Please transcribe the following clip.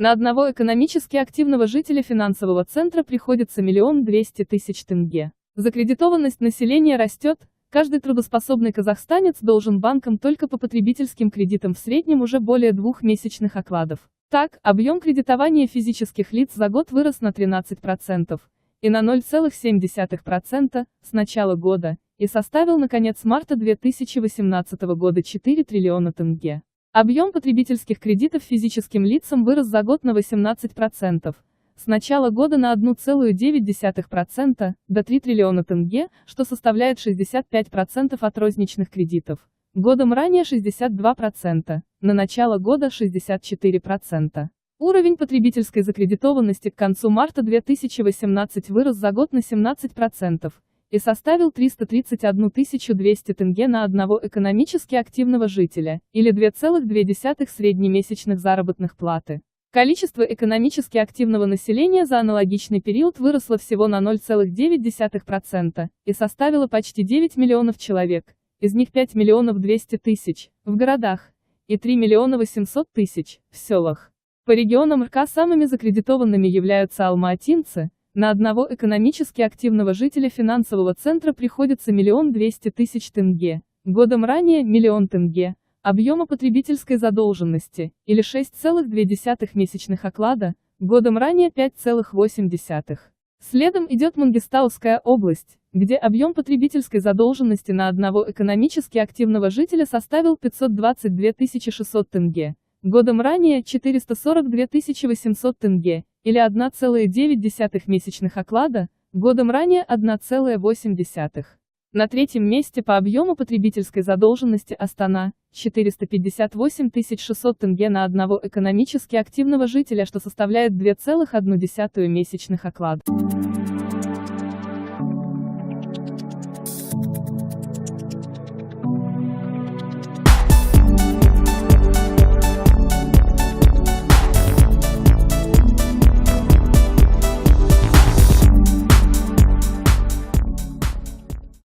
На одного экономически активного жителя финансового центра приходится 1 200 000 тенге. Закредитованность населения растет, каждый трудоспособный казахстанец должен банкам только по потребительским кредитам в среднем уже более 2 месячных окладов. Так, объем кредитования физических лиц за год вырос на 13% и на 0,7% с начала года, и составил на конец марта 2018 года 4 триллиона тенге. Объем потребительских кредитов физическим лицам вырос за год на 18%, с начала года на 1,9% до 3 триллиона тенге, что составляет 65% от розничных кредитов. Годом ранее 62%, на начало года 64%. Уровень потребительской закредитованности к концу марта 2018 вырос за год на 17% и составил 331 200 тенге на одного экономически активного жителя, или 2,2 среднемесячных заработных платы. Количество экономически активного населения за аналогичный период выросло всего на 0,9% и составило почти 9 миллионов человек, из них 5 200 000 в городах и 3 800 000 в селах. По регионам РК самыми закредитованными являются алматинцы. На одного экономически активного жителя финансового центра приходится 1 200 000 тенге, годом ранее 1 000 000 тенге, объема потребительской задолженности, или 6,2 месячных оклада, годом ранее 5,8. Следом идет Мангистауская область, где объем потребительской задолженности на одного экономически активного жителя составил 522 600 тенге, годом ранее 442 800 тенге, или 1,9 месячных оклада, годом ранее 1,8. На третьем месте по объему потребительской задолженности Астана – 458 600 тенге на одного экономически активного жителя, что составляет 2,1 месячных оклада.